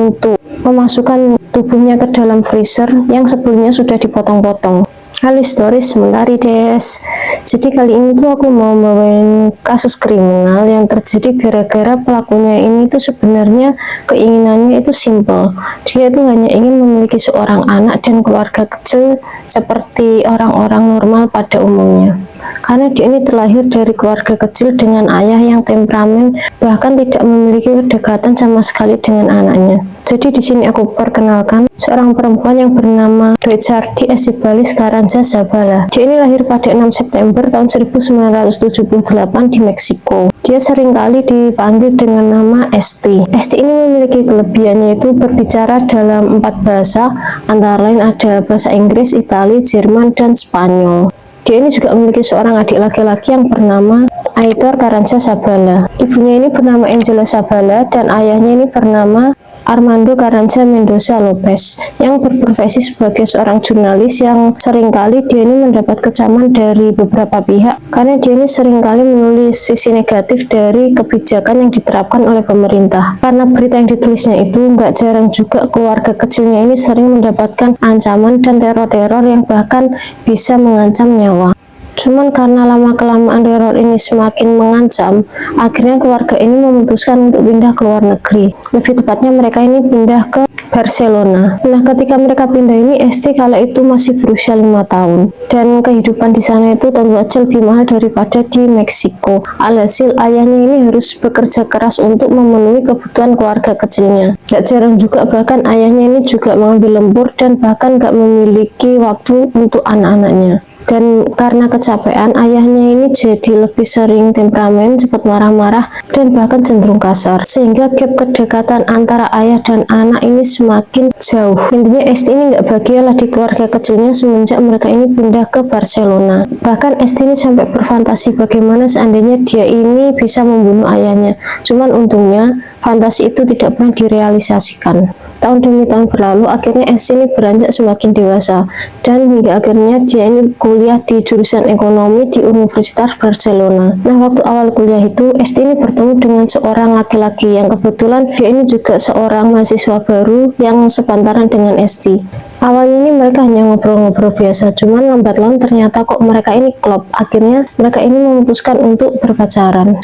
untuk memasukkan tubuhnya ke dalam freezer yang sebelumnya sudah dipotong-potong. Halo stories mentari des. Jadi kali ini tuh aku mau bawain kasus kriminal yang terjadi gara-gara pelakunya ini tuh sebenarnya keinginannya itu simple. Dia tuh hanya ingin memiliki seorang anak dan keluarga kecil seperti orang-orang normal pada umumnya. Karena dia ini terlahir dari keluarga kecil dengan ayah yang temperamen, bahkan tidak memiliki kedekatan sama sekali dengan anaknya. Jadi di sini aku perkenalkan seorang perempuan yang bernama Dwejardi Estibalis Carranza Zabala. Dia ini lahir pada 6 September tahun 1978 di Meksiko. Dia seringkali dipanggil dengan nama Esti. Esti ini memiliki kelebihannya itu berbicara dalam 4 bahasa, antara lain ada bahasa Inggris, Itali, Jerman, dan Spanyol. Dia ini juga memiliki seorang adik laki-laki yang bernama Aitor Carranza Zabala. Ibunya ini bernama Angela Zabala dan ayahnya ini bernama Armando Carranza Mendoza Lopez yang berprofesi sebagai seorang jurnalis yang seringkali dia ini mendapat kecaman dari beberapa pihak karena dia ini seringkali menulis sisi negatif dari kebijakan yang diterapkan oleh pemerintah. Karena berita yang ditulisnya itu nggak jarang juga keluarga kecilnya ini sering mendapatkan ancaman dan teror-teror yang bahkan bisa mengancam nyawa. Cuman karena lama-kelamaan teror ini semakin mengancam, akhirnya keluarga ini memutuskan untuk pindah ke luar negeri. Lebih tepatnya mereka ini pindah ke Barcelona. Nah, ketika mereka pindah ini, Esti kala itu masih berusia 5 tahun. Dan kehidupan di sana itu tentu saja lebih mahal daripada di Meksiko. Alhasil ayahnya ini harus bekerja keras untuk memenuhi kebutuhan keluarga kecilnya. Gak jarang juga bahkan ayahnya ini juga mengambil lembur dan bahkan gak memiliki waktu untuk anak-anaknya. Dan karena kecapean, ayahnya ini jadi lebih sering temperamen, cepat marah-marah, dan bahkan cenderung kasar. Sehingga gap kedekatan antara ayah dan anak ini semakin jauh. Intinya Esti ini nggak bahagialah di keluarga kecilnya semenjak mereka ini pindah ke Barcelona. Bahkan Esti ini sampai berfantasi bagaimana seandainya dia ini bisa membunuh ayahnya. Cuman untungnya, fantasi itu tidak pernah direalisasikan. Tahun demi tahun berlalu, akhirnya Esti ini beranjak semakin dewasa dan hingga akhirnya dia ini kuliah di jurusan ekonomi di Universitas Barcelona. Nah, waktu awal kuliah itu Esti ini bertemu dengan seorang laki-laki yang kebetulan dia ini juga seorang mahasiswa baru yang sepantaran dengan Esti. Awalnya ini mereka hanya ngobrol-ngobrol biasa, cuman lambat laun ternyata kok mereka ini klop. Akhirnya mereka ini memutuskan untuk berpacaran.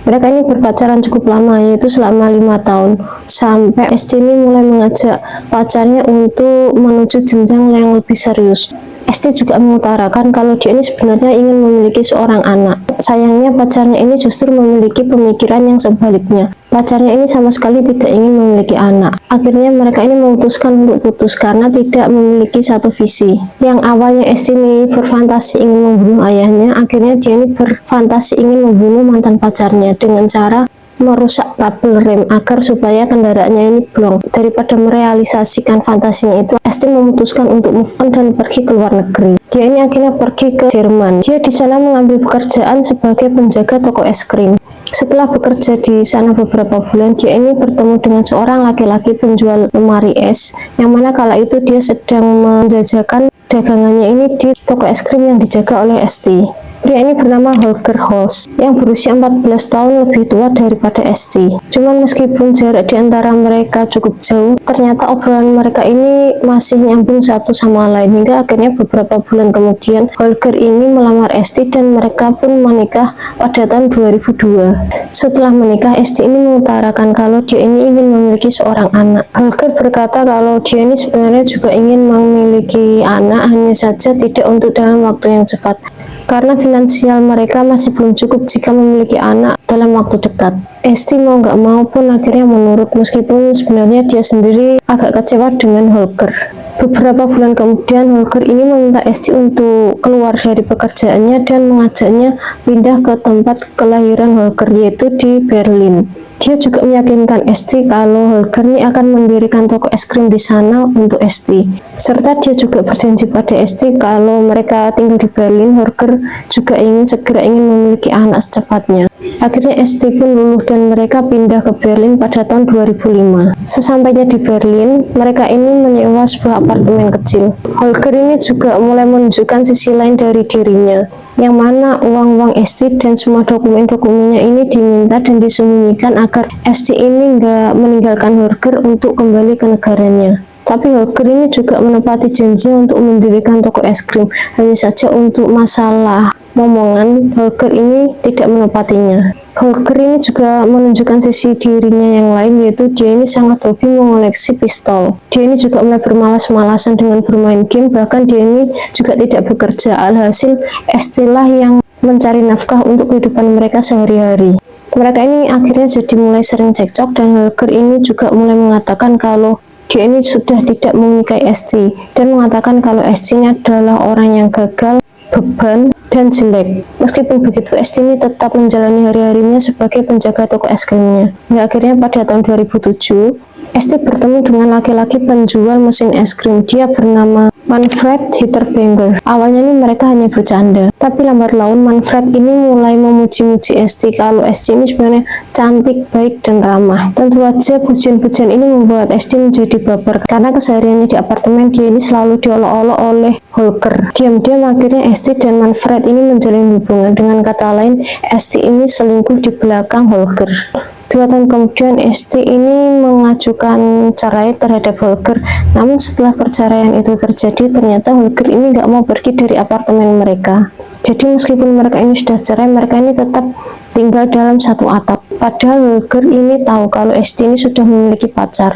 Mereka ini berpacaran cukup lama, yaitu selama 5 tahun, sampai Esti ini mulai mengajak pacarnya untuk menuju jenjang yang lebih serius. Esti juga mengutarakan kalau dia ini sebenarnya ingin memiliki seorang anak. Sayangnya pacarnya ini justru memiliki pemikiran yang sebaliknya. Pacarnya ini sama sekali tidak ingin memiliki anak. Akhirnya mereka ini memutuskan untuk putus karena tidak memiliki satu visi. Yang awalnya Esti ini berfantasi ingin membunuh ayahnya, akhirnya dia ini berfantasi ingin membunuh mantan pacarnya dengan cara merusak tabel rem agar supaya kendaraannya ini blong. Daripada merealisasikan fantasinya itu, Esti memutuskan untuk move on dan pergi ke luar negeri. Dia ini akhirnya pergi ke Jerman. Dia di sana mengambil pekerjaan sebagai penjaga toko es krim. Setelah bekerja di sana beberapa bulan, dia ini bertemu dengan seorang laki-laki penjual lemari es, yang mana kala itu dia sedang menjajakan dagangannya ini di toko es krim yang dijaga oleh Esti. Pria ini bernama Holger Holst yang berusia 14 tahun lebih tua daripada Esti. Cuman meskipun jarak di antara mereka cukup jauh, ternyata obrolan mereka ini masih nyambung satu sama lain hingga akhirnya beberapa bulan kemudian Holger ini melamar Esti dan mereka pun menikah pada tahun 2002. Setelah menikah, Esti ini mengutarakan kalau dia ini ingin memiliki seorang anak. Holger berkata kalau dia ini sebenarnya juga ingin memiliki anak, hanya saja tidak untuk dalam waktu yang cepat. Karena finansial mereka masih belum cukup jika memiliki anak dalam waktu dekat. Esti mau nggak mau pun akhirnya menurut, meskipun sebenarnya dia sendiri agak kecewa dengan Holger. Beberapa bulan kemudian Holger ini meminta Esti untuk keluar dari pekerjaannya dan mengajaknya pindah ke tempat kelahiran Holger, yaitu di Berlin. Dia juga meyakinkan Esti kalau Holger ini akan mendirikan toko es krim di sana untuk Esti. Serta dia juga berjanji pada Esti kalau mereka tinggal di Berlin, Holger juga segera ingin memiliki anak secepatnya. Akhirnya ST pun luluh dan mereka pindah ke Berlin pada tahun 2005. Sesampainya di Berlin, mereka ini menyewa sebuah apartemen kecil. Holger ini juga mulai menunjukkan sisi lain dari dirinya, yang mana uang-uang ST dan semua dokumen-dokumennya ini diminta dan disembunyikan agar ST ini nggak meninggalkan Holger untuk kembali ke negaranya. Tapi Holger ini juga menepati janji untuk mendirikan toko es krim. Hanya saja untuk masalah momongan, Holger ini tidak menepatinya. Holger ini juga menunjukkan sisi dirinya yang lain, yaitu dia ini sangat hobi mengoleksi pistol. Dia ini juga mulai bermalas-malasan dengan bermain game, bahkan dia ini juga tidak bekerja. Alhasil istilah yang mencari nafkah untuk kehidupan mereka sehari-hari. Mereka ini akhirnya jadi mulai sering cekcok dan Holger ini juga mulai mengatakan kalau dia ini sudah tidak menikahi ST dan mengatakan kalau ST ini adalah orang yang gagal, beban, dan jelek. Meskipun begitu, ST ini tetap menjalani hari-harinya sebagai penjaga toko es krimnya. Hingga akhirnya pada tahun 2007, ST bertemu dengan laki-laki penjual mesin es krim. Dia bernama Manfred Hitterberger. Awalnya ini mereka hanya bercanda, tapi lambat laun Manfred ini mulai memuji-muji ST kalau ST ini sebenarnya cantik, baik, dan ramah. Tentu saja pujian-pujian ini membuat ST menjadi baper karena kesehariannya di apartemen dia ini selalu diolok-olok oleh Holger. Diam-diam akhirnya ST dan Manfred ini menjalin hubungan. Dengan kata lain, ST ini selingkuh di belakang Holger. 2 tahun kemudian ST ini mengajukan cerai terhadap Holger. Namun setelah perceraian itu terjadi, ternyata Holger ini nggak mau pergi dari apartemen mereka. Jadi meskipun mereka ini sudah cerai, mereka ini tetap tinggal dalam satu atap. Padahal Holger ini tahu kalau ST ini sudah memiliki pacar.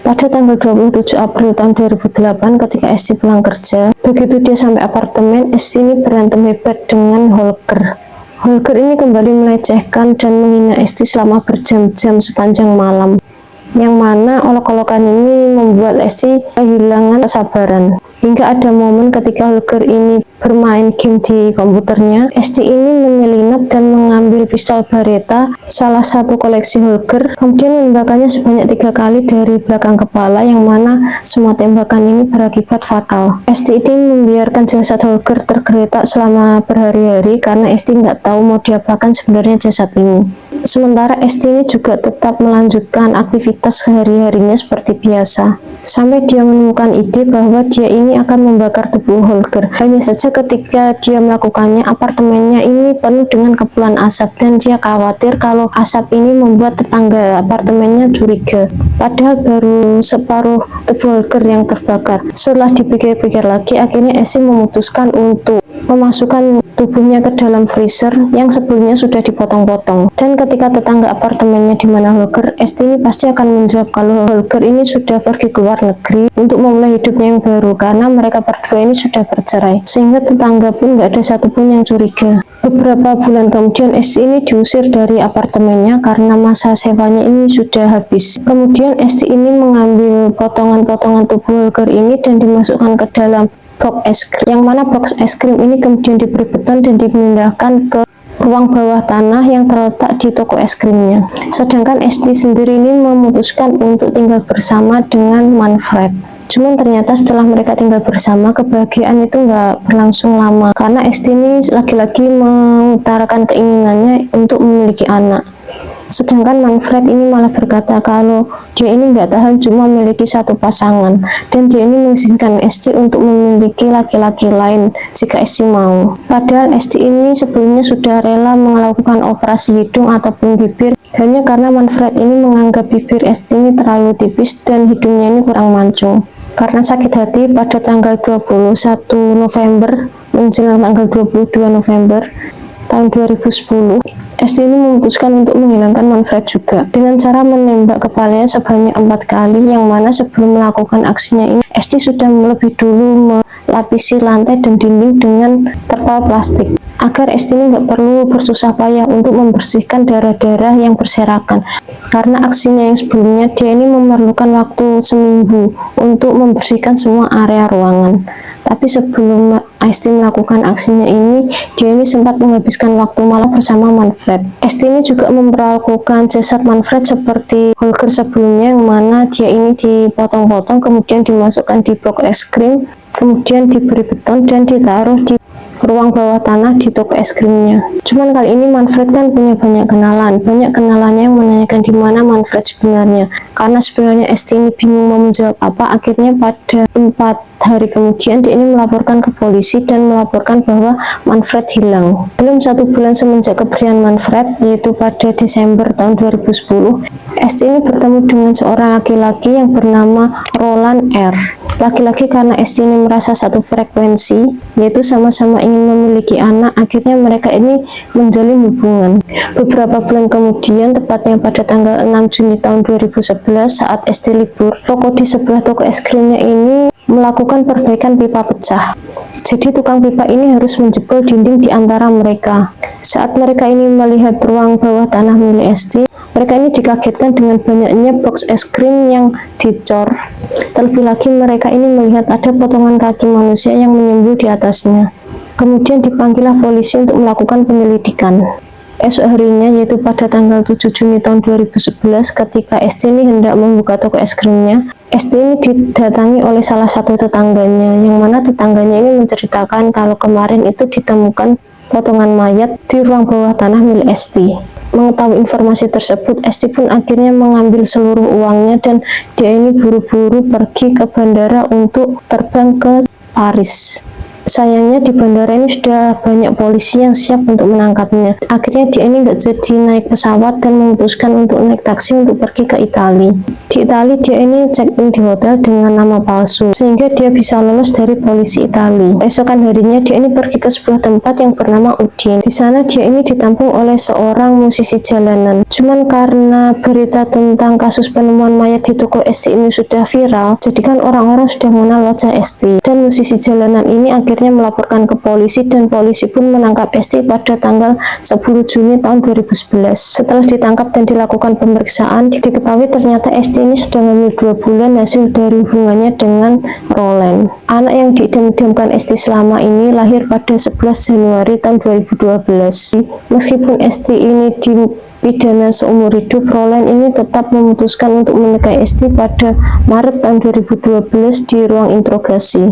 Pada tanggal 27 April tahun 2008 ketika ST pulang kerja, begitu dia sampai apartemen, ST ini berantem hebat dengan Holger. Holger ini kembali melecehkan dan menghina ST selama berjam-jam sepanjang malam, yang mana olok-olokan ini membuat ST kehilangan kesabaran. Hingga ada momen ketika Holger ini bermain game di komputernya, ST ini menyelinap dan mengambil pistol Beretta, salah satu koleksi Holger, kemudian menembakkannya sebanyak 3 kali dari belakang kepala, yang mana semua tembakan ini berakibat fatal. ST ini membiarkan jasad Holger tergeletak selama berhari-hari karena ST nggak tahu mau diapakan sebenarnya jasad ini. Sementara ST ini juga tetap melanjutkan aktivitas sehari-harinya seperti biasa, sampai dia menemukan ide bahwa dia ini akan membakar tubuh Holger. Hanya saja ketika dia melakukannya, apartemennya ini penuh dengan kepulan asap dan dia khawatir kalau asap ini membuat tetangga apartemennya curiga. Padahal baru separuh tubuh Holger yang terbakar. Setelah dipikir-pikir lagi, akhirnya ST memutuskan untuk memasukkan tubuhnya ke dalam freezer yang sebelumnya sudah dipotong-potong. Dan ketika tetangga apartemennya di mana Holger, ST ini pasti akan menjawab kalau Holger ini sudah pergi ke luar negeri untuk memulai hidupnya yang baru karena mereka berdua ini sudah bercerai, sehingga tetangga pun nggak ada satupun yang curiga. Beberapa bulan kemudian ST ini diusir dari apartemennya karena masa sewanya ini sudah habis. Kemudian ST ini mengambil potongan-potongan tubuh Holger ini dan dimasukkan ke dalam box es krim, yang mana box es krim ini kemudian diberi beton dan dipindahkan ke ruang bawah tanah yang terletak di toko es krimnya. Sedangkan ST sendiri ini memutuskan untuk tinggal bersama dengan Manfred. Cuman ternyata setelah mereka tinggal bersama, kebahagiaan itu nggak berlangsung lama karena ST ini lagi-lagi mengutarakan keinginannya untuk memiliki anak. Sedangkan Manfred ini malah berkata kalau dia ini nggak tahan cuma memiliki satu pasangan, dan dia ini mengizinkan ST untuk memiliki laki-laki lain jika ST mau. Padahal ST ini sebelumnya sudah rela melakukan operasi hidung ataupun bibir hanya karena Manfred ini menganggap bibir ST ini terlalu tipis dan hidungnya ini kurang mancung. Karena sakit hati, pada tanggal 21 November menjelang tanggal 22 November tahun 2010, ST ini memutuskan untuk menghilangkan Manfred juga dengan cara menembak kepalanya sebanyak 4 kali, yang mana sebelum melakukan aksinya ini ST sudah lebih dulu melapisi lantai dan dinding dengan terpal plastik agar ST ini nggak perlu bersusah payah untuk membersihkan darah-darah yang berserakan. Karena aksinya yang sebelumnya dia ini memerlukan waktu seminggu untuk membersihkan semua area ruangan. Tapi sebelum ST melakukan aksinya ini, dia ini sempat menghabiskan waktu malam bersama Manfred. ST ini juga memperlakukan jasad Manfred seperti Holger sebelumnya, yang mana dia ini dipotong-potong, kemudian dimasukkan di box es krim, kemudian diberi beton dan ditaruh di ruang bawah tanah di toko es krimnya. Cuman kali ini Manfred kan punya banyak kenalannya yang menanyakan di mana Manfred sebenarnya. Karena sebenarnya Esti ini bingung mau menjawab apa, akhirnya pada 4 hari kemudian dia ini melaporkan ke polisi dan melaporkan bahwa Manfred hilang. Belum 1 bulan semenjak kepergian Manfred, yaitu pada Desember tahun 2010, Esti ini bertemu dengan seorang laki-laki yang bernama Roland R. Laki-laki karena Esti ini merasa satu frekuensi, yaitu sama-sama ingin memiliki anak, akhirnya mereka ini menjalin hubungan. Beberapa bulan kemudian, tepatnya pada tanggal 6 Juni tahun 2011, saat Esti libur, toko di sebelah toko es krimnya ini melakukan perbaikan pipa pecah. Jadi tukang pipa ini harus menjebol dinding di antara mereka. Saat mereka ini melihat ruang bawah tanah milik Esti, mereka ini dikagetkan dengan banyaknya box es krim yang dicor. Terlebih lagi mereka ini melihat ada potongan kaki manusia yang menyembul di atasnya. Kemudian dipanggillah polisi untuk melakukan penyelidikan. Esok harinya, yaitu pada tanggal 7 Juni tahun 2011, ketika Esti ini hendak membuka toko es krimnya, Esti ini didatangi oleh salah satu tetangganya, yang mana tetangganya ini menceritakan kalau kemarin itu ditemukan potongan mayat di ruang bawah tanah milik Esti. Mengetahui informasi tersebut, Esti pun akhirnya mengambil seluruh uangnya dan dia ini buru-buru pergi ke bandara untuk terbang ke Paris. Sayangnya di bandara ini sudah banyak polisi yang siap untuk menangkapnya. Akhirnya dia ini nggak jadi naik pesawat dan memutuskan untuk naik taksi untuk pergi ke Italia. Di Italia dia ini check-in di hotel dengan nama palsu, sehingga dia bisa lolos dari polisi Italia. Esokan harinya dia ini pergi ke sebuah tempat yang bernama Udine. Di sana dia ini ditampung oleh seorang musisi jalanan. Cuman karena berita tentang kasus penemuan mayat di toko Esti ini sudah viral, jadi kan orang-orang sudah mengenal wajah Esti. Dan musisi jalanan ini akhirnya melaporkan ke polisi dan polisi pun menangkap Esti pada tanggal 10 Juni tahun 2011. Setelah ditangkap dan dilakukan pemeriksaan, diketahui ternyata Esti ini sedang hamil 2 bulan hasil dari hubungannya dengan Roland. Anak yang diidam-idamkan Esti selama ini lahir pada 11 Januari tahun 2012. Meskipun Esti ini dipidana seumur hidup, Roland ini tetap memutuskan untuk menikahi Esti pada Maret tahun 2012 di ruang interogasi.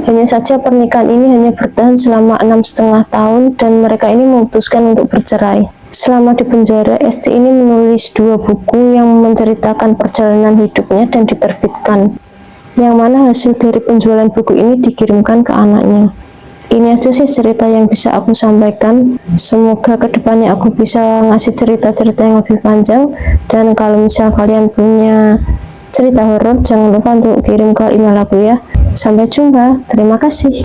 Hanya saja pernikahan ini hanya bertahan selama 6,5 tahun dan mereka ini memutuskan untuk bercerai. Selama di penjara, Esti ini menulis 2 buku yang menceritakan perjalanan hidupnya dan diterbitkan, yang mana hasil dari penjualan buku ini dikirimkan ke anaknya. Ini aja sih cerita yang bisa aku sampaikan. Semoga kedepannya aku bisa ngasih cerita-cerita yang lebih panjang. Dan kalau misal kalian punya cerita horor, jangan lupa untuk kirim ke email aku ya. Sampai jumpa, terima kasih.